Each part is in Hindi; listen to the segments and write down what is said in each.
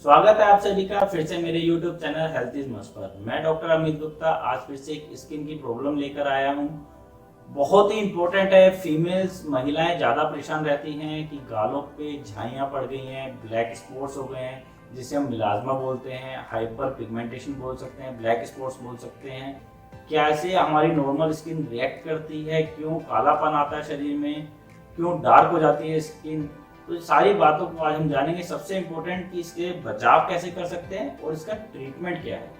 स्वागत है आप सभी का फिर से मेरे YouTube channel health is must पर। मैं डॉक्टर अमित गुप्ता आज फिर से एक स्किन की प्रॉब्लम लेकर आया हूँ। बहुत ही इंपॉर्टेंट है। फीमेल्स महिलाएं ज़्यादा परेशान रहती हैं कि गालों पे झाइयाँ पड़ गई हैं, ब्लैक स्पॉट्स हो गए हैं, जिसे हम मिलाज्मा बोलते हैं, हाइपर पिगमेंटेशन बोल सकते हैं, ब्लैक स्पॉट्स बोल सकते हैं। कैसे हमारी नॉर्मल स्किन रिएक्ट करती है, क्यों कालापन आता है शरीर में, क्यों डार्क हो जाती है स्किन, तो सारी बातों को आज हम जानेंगे। सबसे इम्पोर्टेंट कि इसके बचाव कैसे कर सकते हैं और इसका ट्रीटमेंट क्या है।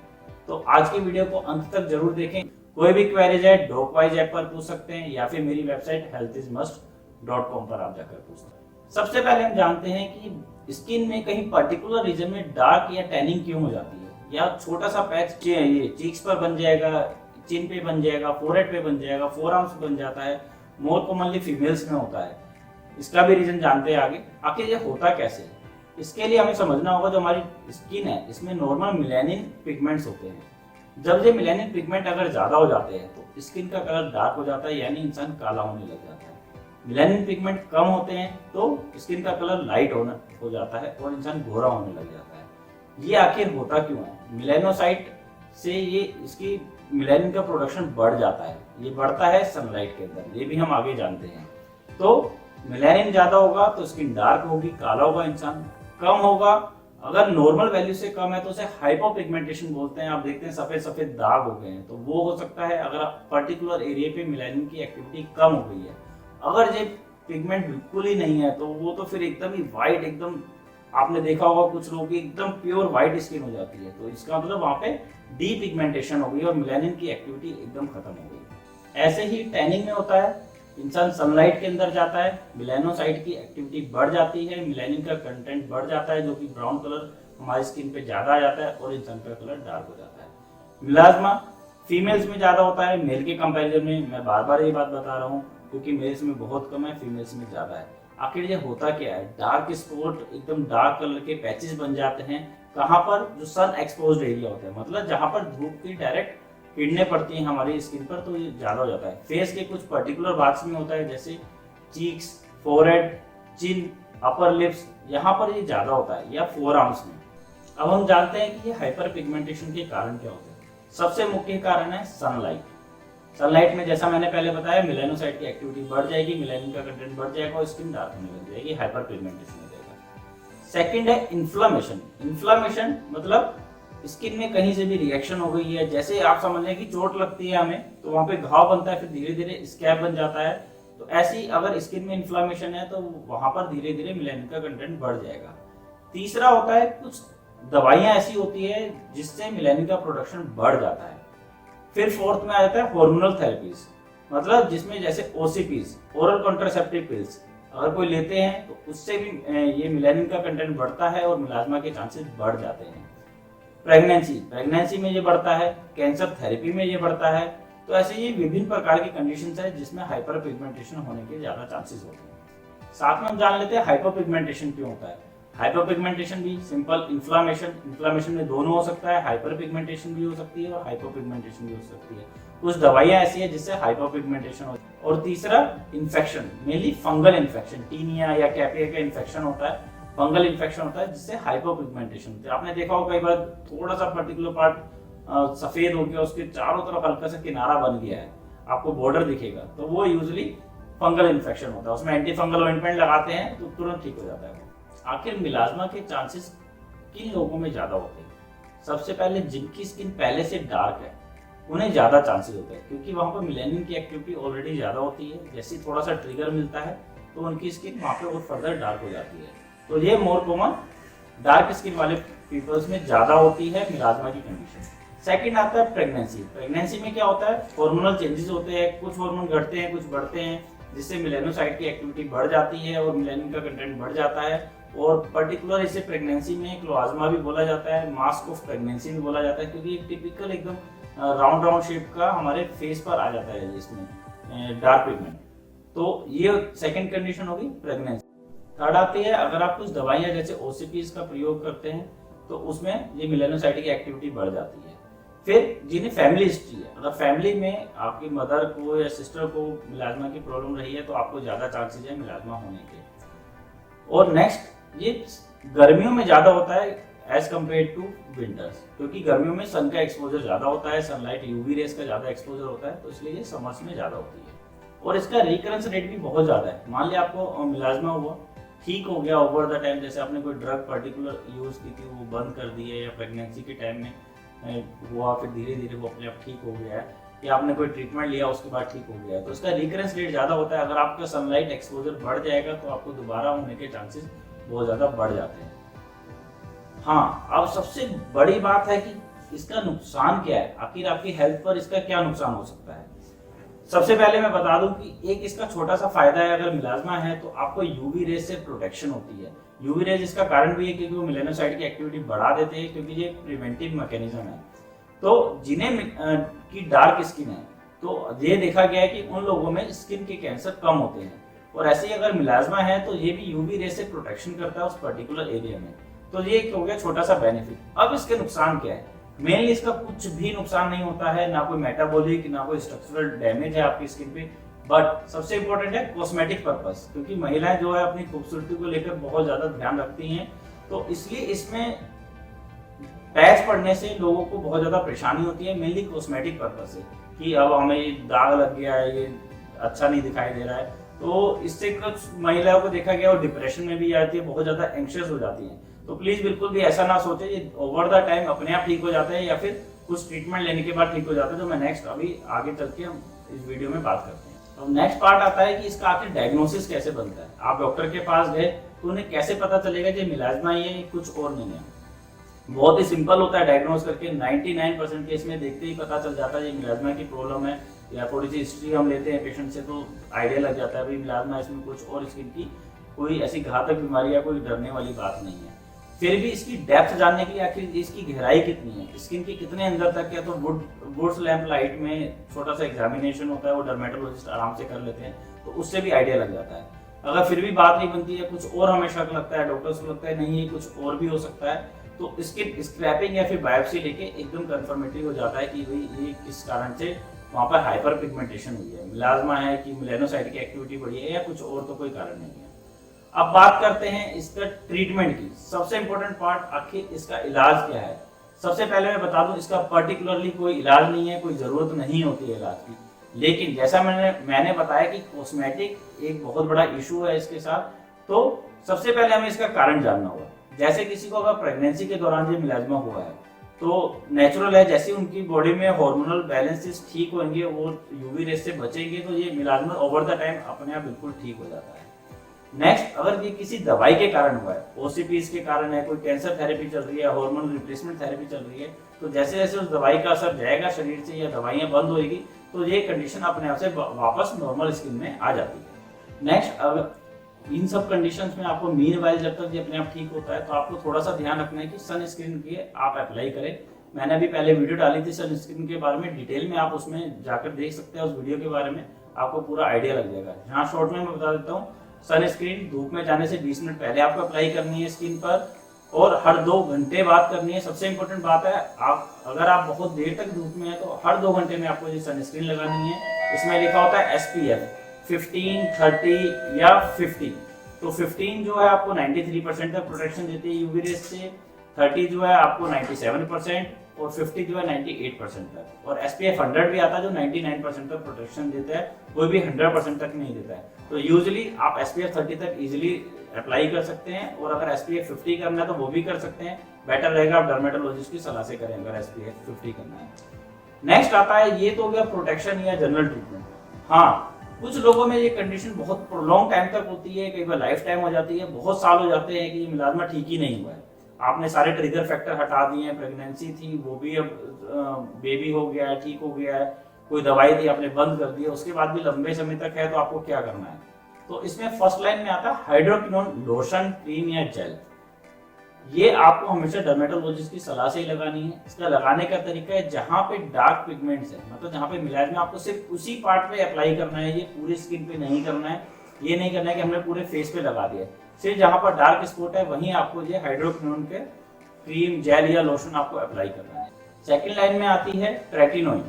तो आज की वीडियो को अंत तक जरूर देखें। कोई भी क्वेरीज है डॉकवाइज ऐप पर पूछ सकते हैं या फिर मेरी वेबसाइट healthismust.com पर आप जाकर पूछ सकते हैं। सबसे पहले हम जानते हैं कि स्किन में कहीं पर्टिकुलर रीजन में डार्क या टैनिंग क्यों हो जाती है, या छोटा सा पैच ये चीक्स पर बन जाएगा, चिन पे बन जाएगा, फोरहेड पे बन जाएगा, फोर आर्म्स पे बन जाता है। मोर कॉमनली फीमेल्स में होता है। इसका भी रीजन जानते हैं आगे। आखिर ये होता कैसे है, इसके लिए हमें समझना होगा जो हमारी स्किन है इसमें नॉर्मल मेलानिन पिगमेंट्स होते हैं। जब ये मेलानिन पिगमेंट अगर ज्यादा हो जाते हैं तो स्किन का कलर डार्क हो जाता है, यानी इंसान काला होने लग जाता है। मेलानिन पिगमेंट कम होते हैं तो स्किन का कलर लाइट हो जाता है और इंसान गोरा होने लग जाता है। ये आखिर होता क्यों है? मेलानोसाइट से ये इसकी मेलानिन का प्रोडक्शन बढ़ जाता है। ये बढ़ता है सनलाइट के अंदर, ये भी हम आगे जानते हैं। तो मेलानिन ज्यादा होगा तो स्किन डार्क होगी, काला होगा इंसान। कम होगा, अगर नॉर्मल वैल्यू से कम है तो उसे हाइपोपिगमेंटेशन बोलते हैं। आप देखते हैं सफेद सफेद दाग हो गए हैं, तो वो हो सकता है अगर पर्टिकुलर एरिया पे मेलानिन की एक्टिविटी कम हो गई है। अगर ये पिगमेंट बिल्कुल ही नहीं है तो वो तो फिर एकदम ही व्हाइट, एकदम आपने देखा होगा कुछ लोगों की एकदम प्योर व्हाइट स्किन हो जाती है। तो इसका मतलब वहां पे डी पिगमेंटेशन हो गई और मेलानिन की एक्टिविटी एकदम खत्म हो गई। ऐसे ही टैनिंग में होता है। इंसान सनलाइट के अंदर जाता है, मेलानोसाइट की एक्टिविटी बढ़ जाती है, मेलानिन का कंटेंट बढ़ जाता है, जो कि ब्राउन कलर हमारी स्किन पे ज्यादा आ जाता है और इंसान का कलर डार्क हो जाता है। मिलाज्मा फीमेल्स में ज्यादा होता है मेल के कंपैरिजन में। मैं बार बार ये बात बता रहा हूँ क्योंकि मेल्स में बहुत कम है, फीमेल्स में ज्यादा है। आखिर ये होता क्या है? डार्क स्पॉट, एकदम डार्क कलर के पैचेस बन जाते हैं। कहाँ पर? जो सन एक्सपोज्ड एरिया होता है, मतलब जहाँ पर धूप की डायरेक्ट किरणें पड़ती हैं हमारी स्किन पर, तो ये ज्यादा हो जाता है। फेस के कुछ पर्टिकुलर पार्ट्स में होता है, जैसे चीक्स, फोरहेड, चिन, अपर लिप्स, यहाँ पर ये ज्यादा होता है, या फोर आर्म्स में। अब हम जानते हैं कि ये हाइपर पिगमेंटेशन के कारण क्या होते हैं। सबसे मुख्य कारण है सनलाइट। सनलाइट में जैसा मैंने पहले बताया, मेलानोसाइट की एक्टिविटी बढ़ जाएगी, मेलानिन का कंटेंट बढ़ जाएगा और स्किन डार्क होने लग जाएगी, हाइपर पिगमेंटेशन हो जाएगा। सेकंड है इन्फ्लामेशन। इन्फ्लामेशन मतलब स्किन में कहीं से भी रिएक्शन हो गई है। जैसे आप समझ लें कि चोट लगती है हमें, तो वहां पे घाव बनता है, फिर धीरे धीरे स्कैब बन जाता है। तो ऐसी अगर स्किन में इन्फ्लामेशन है तो वहां पर धीरे धीरे मेलानिन का कंटेंट बढ़ जाएगा। तीसरा होता है कुछ दवाइयां ऐसी होती है जिससे मेलानिन का प्रोडक्शन बढ़ जाता है। फिर फोर्थ में आ जाता है हार्मोनल थेरेपीज, मतलब जिसमें जैसे ओसीपीज, ओरल कॉन्ट्रासेप्टिव पिल्स, अगर कोई लेते हैं तो उससे भी ये मेलानिन का कंटेंट बढ़ता है और मिलाज्मा के चांसेस बढ़ जाते हैं। प्रेगनेंसी में ये बढ़ता है, कैंसर थेरेपी में ये बढ़ता है। तो ऐसे ये विभिन्न प्रकार की कंडीशंस है जिसमें हाइपर पिगमेंटेशन होने के ज्यादा चांसेस होते हैं। साथ में हम जान लेते हैं हाइपर पिगमेंटेशन क्यों होता है। हाइपर पिगमेंटेशन भी सिंपल इन्फ्लामेशन में दोनों हो सकता है। हाइपर पिगमेंटेशन भी हो सकती है और हाइपर पिगमेंटेशन भी हो सकती है। कुछ दवाइयां ऐसी है जिससे हाइपर पिगमेंटेशन हो। और तीसरा infection, mainly fungal infection, tinea या कैपिया का इन्फेक्शन होता है, फंगल इन्फेक्शन होता है जिससे हाइपोपिगमेंटेशन होता है। आपने देखा होगा कई बार थोड़ा सा पर्टिकुलर पार्ट सफेद हो गया, उसके चारों तरफ हल्का सा किनारा बन गया है, आपको बॉर्डर दिखेगा, तो वो यूजुअली फंगल इन्फेक्शन होता है। उसमें एंटी फंगल ऑइंटमेंट लगाते हैं तो तुरंत ठीक हो जाता है। आखिर मिलाज्मा के चांसेस किन लोगों में ज्यादा होते हैं? सबसे पहले जिनकी स्किन पहले से डार्क है उन्हें ज्यादा चांसेस होते हैं, क्योंकि वहां पर मेलानिन की एक्टिविटी ऑलरेडी ज्यादा होती है। जैसे थोड़ा सा ट्रिगर मिलता है तो उनकी स्किन वहां पे और फर्दर डार्क हो जाती है। तो ये मोर कॉमन डार्क स्किन वाले पीपल्स में ज्यादा होती है मिलाज्मा की कंडीशन। सेकंड आता है प्रेगनेंसी। प्रेगनेंसी में क्या होता है? हार्मोनल चेंजेस होते हैं, कुछ हार्मोन घटते हैं, कुछ बढ़ते हैं, जिससे मेलानोसाइट की एक्टिविटी बढ़ जाती है और मेलानिन का कंटेंट बढ़ जाता है। और पर्टिकुलर इसे प्रेगनेंसी में क्लोआज्मा भी बोला जाता है, मास्क ऑफ प्रेगनेंसी भी बोला जाता है, क्योंकि एक टिपिकल एकदम राउंड शेप का हमारे फेस पर आ जाता है जिसमें डार्क पिगमेंट। तो ये सेकंड कंडीशन होगी प्रेगनेंसी। थर्ड आती है अगर आप कुछ दवाइयां जैसे ओसीपीज का प्रयोग करते हैं तो उसमें ये मेलानोसाइट की एक्टिविटी बढ़ जाती है। फिर जिन्हें फैमिली हिस्ट्री है, अगर फैमिली में आपकी मदर को या सिस्टर को मिलाज्मा की प्रॉब्लम रही है तो आपको ज्यादा चांसेस है मिलाज्मा होने के। और नेक्स्ट, ये गर्मियों में ज्यादा होता है। एज कम्पेयर टू विंटर्स, क्योंकि गर्मियों में सन का एक्सपोजर ज़्यादा होता है, सनलाइट यूवी रेस का ज़्यादा एक्सपोजर होता है, तो इसलिए ये समर्स में ज़्यादा होती है। और इसका रिकरेंस रेट भी बहुत ज़्यादा है। मान लिया आपको मिलाज्मा हुआ, ठीक हो गया ओवर द टाइम, जैसे आपने कोई ड्रग पर्टिकुलर यूज़ की थी वो बंद कर दी है, या प्रेगनेंसी के टाइम में हुआ, फिर धीरे धीरे वो अपने आप ठीक हो गया है, या आपने कोई ट्रीटमेंट लिया उसके बाद ठीक हो गया है, तो इसका रिकरेंस रेट ज़्यादा होता है। अगर आपका सनलाइट एक्सपोजर बढ़ जाएगा तो आपको दोबारा होने के चांसेस बहुत ज़्यादा बढ़ जाते हैं। हाँ, अब सबसे बड़ी बात है कि इसका नुकसान क्या है, आखिर आपकी हेल्थ पर इसका क्या नुकसान हो सकता है। सबसे पहले मैं बता दूं कि एक इसका छोटा सा फायदा है, अगर मिलाज्मा है तो आपको यूवी रेज से प्रोटेक्शन होती है। यूवी रेज इसका कारण भी है क्योंकि वो मेलानोसाइट की एक्टिविटी बढ़ा देते हैं, क्योंकि ये प्रिवेंटिव मैकेनिज्म है। तो जिन्हें की डार्क स्किन है, तो ये देखा गया है कि उन लोगों में स्किन के कैंसर कम होते हैं, और ऐसे ही अगर मिलाज्मा है तो ये भी यूवी रेज से प्रोटेक्शन करता है उस पर्टिकुलर एरिया में। तो ये हो गया छोटा सा बेनिफिट। अब इसके नुकसान क्या है? मेनली इसका कुछ भी नुकसान नहीं होता है, ना कोई मेटाबॉलिक ना कोई स्ट्रक्चरल डैमेज है आपकी स्किन पे। बट सबसे इंपॉर्टेंट है कॉस्मेटिक पर्पस, क्योंकि महिलाएं जो है अपनी खूबसूरती को लेकर बहुत ज्यादा ध्यान रखती हैं, तो इसलिए इसमें पैच पड़ने से लोगों को बहुत ज्यादा परेशानी होती है, मेनली कॉस्मेटिक पर्पस से, कि अब हमें दाग लग गया है, ये अच्छा नहीं दिखाई दे रहा है। तो इससे कुछ महिलाओं को देखा गया और डिप्रेशन में भी जाती है, बहुत ज्यादा एंग्शियस हो जाती हैं। तो प्लीज बिल्कुल भी ऐसा ना सोचे, ये ओवर द टाइम अपने आप ठीक हो जाता है, या फिर कुछ ट्रीटमेंट लेने के बाद ठीक हो जाता है, जो मैं नेक्स्ट अभी आगे चल के हम इस वीडियो में बात करते हैं। अब नेक्स्ट पार्ट आता है कि इसका आखिर डायग्नोसिस कैसे बनता है। आप डॉक्टर के पास गए तो उन्हें कैसे पता चलेगा कि मिलाज्मा ही है, कुछ और नहीं है। बहुत ही सिंपल होता है डायग्नोस करके, 99% केस में देखते ही पता चल जाता है ये मिलाज्मा की प्रॉब्लम है, या थोड़ी सी हिस्ट्री हम लेते हैं पेशेंट से तो आइडिया लग जाता है भाई मिलाज्मा, इसमें कुछ और स्किन की कोई ऐसी घातक बीमारी या कोई डरने वाली बात नहीं है। फिर भी इसकी डेप्थ जानने के लिए आखिर इसकी गहराई कितनी है, स्किन की कितने अंदर तक है, तो वुड्स लैंप लाइट में छोटा सा एग्जामिनेशन होता है, वो डर्मेटोलॉजिस्ट आराम से कर लेते हैं, तो उससे भी आइडिया लग जाता है। अगर फिर भी बात नहीं बनती है, कुछ और हमें शक लगता है, डॉक्टर्स को लगता है नहीं ये कुछ और भी हो सकता है, तो स्किन स्क्रैपिंग या फिर बायोप्सी लेके एकदम कंफर्मेटिव हो जाता है कि भाई ये किस कारण से वहाँ पर हाइपर पिगमेंटेशन हुई है, मिलाज्मा है कि मेलानोसाइट की एक्टिविटी बढ़ी है, या कुछ और तो कोई कारण नहीं है। अब बात करते हैं इसका ट्रीटमेंट की। सबसे इंपॉर्टेंट पार्ट, आखिर इसका इलाज क्या है। सबसे पहले मैं बता दूं, इसका पर्टिकुलरली कोई इलाज नहीं है, कोई जरूरत नहीं होती है इलाज की, लेकिन जैसा मैंने बताया कि कॉस्मेटिक एक बहुत बड़ा इशू है इसके साथ। तो सबसे पहले हमें इसका कारण जानना होगा। जैसे किसी को अगर प्रेगनेंसी के दौरान ये मिलाज्मा हुआ है, तो नेचुरल है, जैसे उनकी बॉडी में हार्मोनल बैलेंसेस ठीक होंगे, वो यूवी रेस से बचेंगे, तो ये मिलाज्मा ओवर द टाइम अपने आप बिल्कुल ठीक हो जाता है। नेक्स्ट, अगर ये किसी दवाई के कारण हुआ है, ओसीपीज के कारण है, कोई कैंसर थेरेपी चल रही है, हार्मोन रिप्लेसमेंट थेरेपी चल रही है, तो जैसे जैसे उस दवाई का असर जाएगा शरीर से या दवाइयां बंद होगी, तो ये कंडीशन अपने आप से वापस नॉर्मल स्किन में आ जाती है। नेक्स्ट, अगर इन सब कंडीशंस में आपको मीनवाइल जब तक ये अपने आप ठीक होता है, तो आपको थोड़ा सा ध्यान रखना है कि सन स्क्रीन की आप अप्लाई करें। मैंने अभी पहले वीडियो डाली थी सन स्क्रीन के बारे में, डिटेल में आप उसमें जाकर देख सकते हैं, उस वीडियो के बारे में आपको पूरा आइडिया लग जाएगा। यहाँ शॉर्ट में मैं बता देता हूँ, सनस्क्रीन धूप में जाने से 20 मिनट पहले आपको अप्लाई करनी है स्किन पर, और हर 2 घंटे बाद करनी है। सबसे इंपॉर्टेंट बात है, अगर आप बहुत देर तक धूप में है तो हर 2 घंटे में आपको ये सनस्क्रीन लगानी है। इसमें लिखा होता है SPF 15, 30 या 50। तो 15 जो है आपको 93% तक प्रोटेक्शन देती है यूवी रेस से, 30 जो है आपको 97%, और 50 जो है 98% तक, और SPF 100 भी आता है जो 99% तक प्रोटेक्शन देता है, कोई भी 100% तक नहीं देता है। तो यूजुअली आप SPF 30 तक इजीली अप्लाई कर सकते हैं, और अगर SPF 50 करना है तो वो भी कर सकते हैं। बेटर रहेगा आप डर्मेटोलॉजिस्ट की सलाह से करें अगर SPF 50 करना है। नेक्स्ट आता है, ये तो हो गया प्रोटेक्शन या जनरल ट्रीटमेंट। हाँ, कुछ लोगों में ये कंडीशन बहुत प्रोलॉन्ग टाइम तक होती है, कई बार लाइफ टाइम हो जाती है, बहुत साल हो जाते हैं कि ये मिलाज्मा ठीक ही नहीं हुआ है। आपने सारे ट्रिगर फैक्टर हटा दिए हैं, प्रेगनेंसी थी वो भी अब बेबी हो गया है, ठीक हो गया है, कोई दवाई थी आपने बंद कर दी है, उसके बाद भी लंबे समय तक है, तो आपको क्या करना है। तो इसमें फर्स्ट लाइन में आता है हाइड्रोक्विनोन लोशन, क्रीम या जेल। ये आपको हमेशा डर्मेटोलॉजिस्ट की सलाह से ही लगानी है। इसका लगाने का तरीका है, जहां पे डार्क पिगमेंट्स है, मतलब जहां पे मिलाज्मा, आपको सिर्फ उसी पार्ट पे अप्लाई करना है, ये पूरी स्किन पे नहीं करना है। ये नहीं करना है कि हमने पूरे फेस पे लगा दिया, सिर्फ जहां पर डार्क स्पॉट है वहीं आपको ये हाइड्रोक्विनोन के क्रीम, जेल या लोशन आपको अप्लाई करना है। सेकेंड लाइन में आती है ट्रेटिनोइन,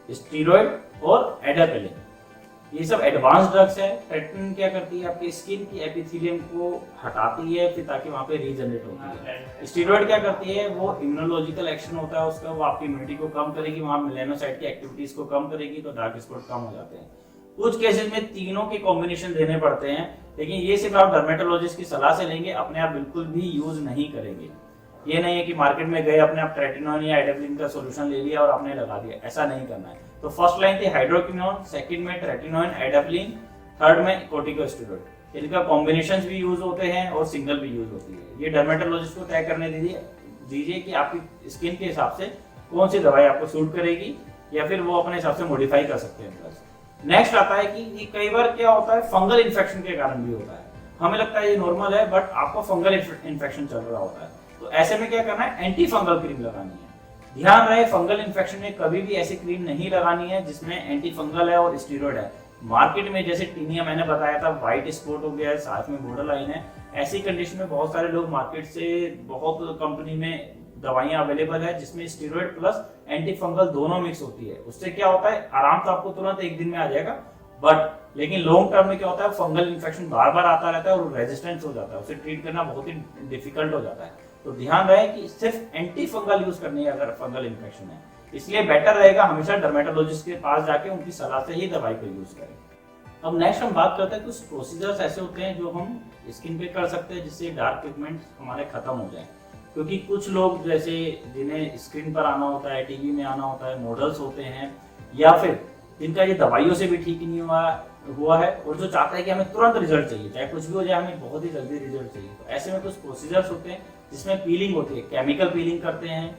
स्टीरॉइड और एडापेलिन। ये सब एडवांस ड्रग्स है। ट्रेटिनोन क्या करती है, आपकी स्किन की एपिथेलियम को हटाती है फिर ताकि वहाँ पे रीजनरेट होती है। स्टेरॉइड क्या करती है, वो इम्यूनोलॉजिकल एक्शन होता है उसका, वो आपकी इम्यूनिटी को कम करेगी, वहाँ मेलानोसाइट की एक्टिविटीज को कम करेगी, तो डार्क स्पॉट कम हो जाते हैं। कुछ केसेस में तीनों के कॉम्बिनेशन देने पड़ते हैं, लेकिन ये सिर्फ आप डर्मेटोलॉजिस्ट की सलाह से लेंगे, अपने आप बिल्कुल भी यूज नहीं करेंगे। ये नहीं है कि मार्केट में गए अपने आप ट्रेटिनोन या आइडाब्लिन का सॉल्यूशन ले लिया और आपने लगा दिया, ऐसा नहीं करना है। तो फर्स्ट लाइन थी हाइड्रोक्विनोन, सेकंड में ट्रेटिनोन आइडाब्लिन, थर्ड में कोर्टिकोस्टेरॉइड। इनका कॉम्बिनेशंस भी यूज होते हैं और सिंगल भी यूज होती है। ये डर्मेटोलॉजिस्ट को तय करने दीजिए कि आपकी स्किन के हिसाब से कौन सी दवाई आपको सूट करेगी, या फिर वो अपने हिसाब से मॉडिफाई कर सकते हैं प्लस। नेक्स्ट आता है कि ये कई बार क्या होता है, फंगल इन्फेक्शन के कारण भी होता है। हमें लगता है ये नॉर्मल है, बट आपको फंगल इन्फेक्शन चल रहा होता है, तो ऐसे में क्या करना है, एंटी फंगल क्रीम लगानी है। ध्यान रहे, फंगल इन्फेक्शन में कभी भी ऐसी क्रीम नहीं लगानी है जिसमें एंटी फंगल है और स्टेरॉइड है। मार्केट में जैसे टीनिया मैंने बताया था, व्हाइट स्पॉट हो गया है, साथ में बॉर्डर लाइन है, ऐसी कंडीशन में बहुत सारे लोग मार्केट से बहुत कंपनी में दवाइयां अवेलेबल है जिसमें स्टेरॉइड प्लस एंटी फंगल दोनों मिक्स होती है। उससे क्या होता है, आराम तो आपको तुरंत एक दिन में आ जाएगा, बट लेकिन लॉन्ग टर्म में क्या होता है, फंगल इन्फेक्शन बार बार आता रहता है और रेजिस्टेंस हो जाता है, उसे ट्रीट करना बहुत ही डिफिकल्ट हो जाता है। तो ध्यान रहे कि सिर्फ एंटी फंगल यूज करनी है अगर फंगल इन्फेक्शन है, इसलिए बेटर रहेगा हमेशा डर्मेटोलॉजिस्ट के पास जाके उनकी सलाह से ही दवाई को यूज करें। अब नेक्स्ट हम बात करते हैं कुछ प्रोसीजर्स ऐसे होते हैं जो हम स्किन पे कर सकते हैं जिससे डार्क पिगमेंट हमारे खत्म हो जाए। क्योंकि कुछ लोग जैसे जिन्हें स्क्रीन पर आना होता है, टीवी में आना होता है, मॉडल्स होते हैं, या फिर जिनका ये दवाइयों से भी ठीक नहीं हुआ है और जो चाहता है कि हमें तुरंत रिजल्ट चाहिए, चाहे कुछ भी हो जाए हमें बहुत ही जल्दी रिजल्ट चाहिए, तो ऐसे में कुछ प्रोसीजर्स होते हैं जिसमें पीलिंग होती है, केमिकल पीलिंग करते हैं,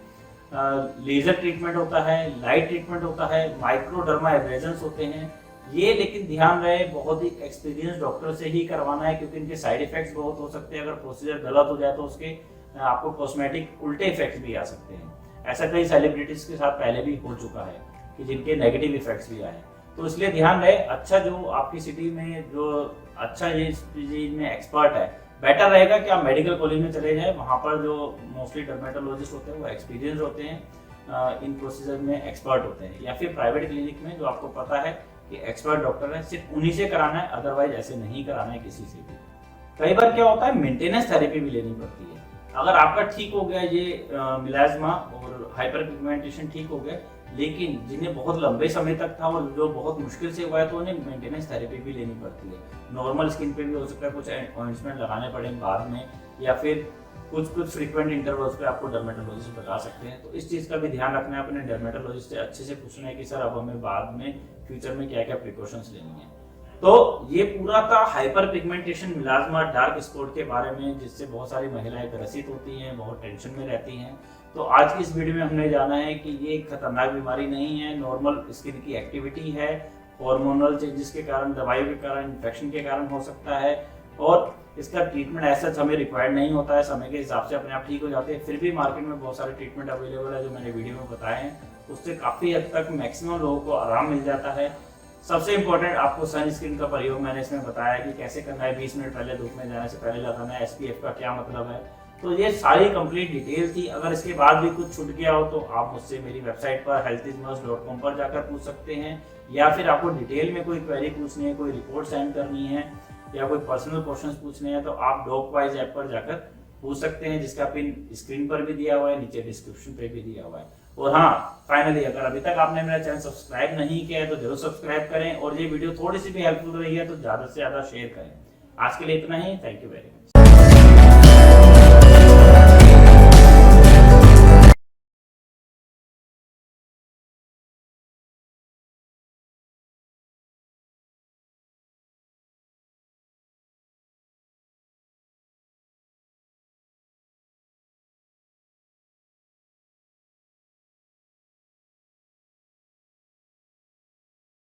लेजर ट्रीटमेंट होता है, लाइट ट्रीटमेंट होता है, माइक्रोडर्मा एब्रेजन्स होते हैं। ये लेकिन ध्यान रहे बहुत ही एक्सपीरियंस डॉक्टर से ही करवाना है, क्योंकि इनके साइड इफेक्ट्स बहुत हो सकते हैं। अगर प्रोसीजर गलत हो जाए तो उसके आपको कॉस्मेटिक उल्टे इफेक्ट्स भी आ सकते हैं। ऐसा कई सेलिब्रिटीज के साथ पहले भी हो चुका है कि जिनके नेगेटिव इफेक्ट्स भी आए। तो इसलिए ध्यान रहे, अच्छा जो आपकी सिटी में जो अच्छा ये चीज में एक्सपर्ट है, बेटर रहेगा कि आप मेडिकल कॉलेज में चले जाए, वहाँ पर जो मोस्टली डर्मेटोलॉजिस्ट होते हैं वो एक्सपीरियंस होते हैं, इन प्रोसीजर में एक्सपर्ट होते हैं, या फिर प्राइवेट क्लिनिक में जो आपको पता है कि एक्सपर्ट डॉक्टर है, सिर्फ उन्हीं से कराना है, अदरवाइज ऐसे नहीं कराना है किसी से भी। कई बार क्या होता है, मेंटेनेंस थेरेपी भी लेनी पड़ती है। अगर आपका ठीक हो गया ये मिलाज्मा और हाइपर पिगमेंटेशन ठीक हो गया, लेकिन जिन्हें बहुत लंबे समय तक था और जो बहुत मुश्किल से हुआ है, तो उन्हें मेंटेनेंस थेरेपी भी लेनी पड़ती है। नॉर्मल स्किन पे भी हो सकता है, कुछ ऑइंटमेंट लगाने पड़ेंगे बाद में, या फिर कुछ फ्रीक्वेंट इंटरवल्स पे आपको डर्मेटोलॉजिस्ट बता सकते हैं। तो इस चीज़ का भी ध्यान रखना है, अपने डर्मेटोलॉजिस्ट से अच्छे से पूछना है कि सर अब हमें बाद में फ्यूचर में क्या क्या प्रिकॉशंस लेनी है। तो ये पूरा था हाइपर पिगमेंटेशन, मिलाज्मा, डार्क स्पॉट के बारे में, जिससे बहुत सारी महिलाएं ग्रसित होती हैं, बहुत टेंशन में रहती हैं। तो आज की इस वीडियो में हमने जाना है कि ये एक खतरनाक बीमारी नहीं है, नॉर्मल स्किन की एक्टिविटी है, हार्मोनल चेंजेस के कारण, दवाइयों के कारण, इन्फेक्शन के कारण हो सकता है, और इसका ट्रीटमेंट ऐसा हमें रिक्वायर्ड नहीं होता है, समय के हिसाब से अपने आप ठीक हो जाते हैं। फिर भी मार्केट में बहुत सारे ट्रीटमेंट अवेलेबल है जो मैंने वीडियो में बताए हैं, उससे काफ़ी हद तक मैक्सिमम लोगों को आराम मिल जाता है। सबसे इम्पोर्टेंट आपको सनस्क्रीन का प्रयोग मैंने इसमें बताया कि कैसे करना है, 20 मिनट पहले धूप में जाने से पहले लगाना है, SPF का क्या मतलब है। तो ये सारी कंप्लीट डिटेल थी। अगर इसके बाद भी कुछ छूट गया हो तो आप मुझसे मेरी वेबसाइट पर healthismust.com पर जाकर पूछ सकते हैं, या फिर आपको डिटेल में कोई क्वेरी पूछनी है, कोई रिपोर्ट सेंड करनी है, या कोई पर्सनल क्वेश्चंस पूछने हैं, तो आप डॉकवाइज ऐप पर जाकर पूछ सकते हैं, जिसका पिन स्क्रीन पर भी दिया हुआ है, नीचे डिस्क्रिप्शन पे भी दिया हुआ है। और हाँ, फाइनली अगर अभी तक आपने मेरा चैनल सब्सक्राइब नहीं किया है तो जरूर सब्सक्राइब करें, और ये वीडियो थोड़ी सी भी हेल्पफुल रही है तो ज़्यादा से ज़्यादा शेयर करें। आज के लिए इतना ही, थैंक यू वेरी मच।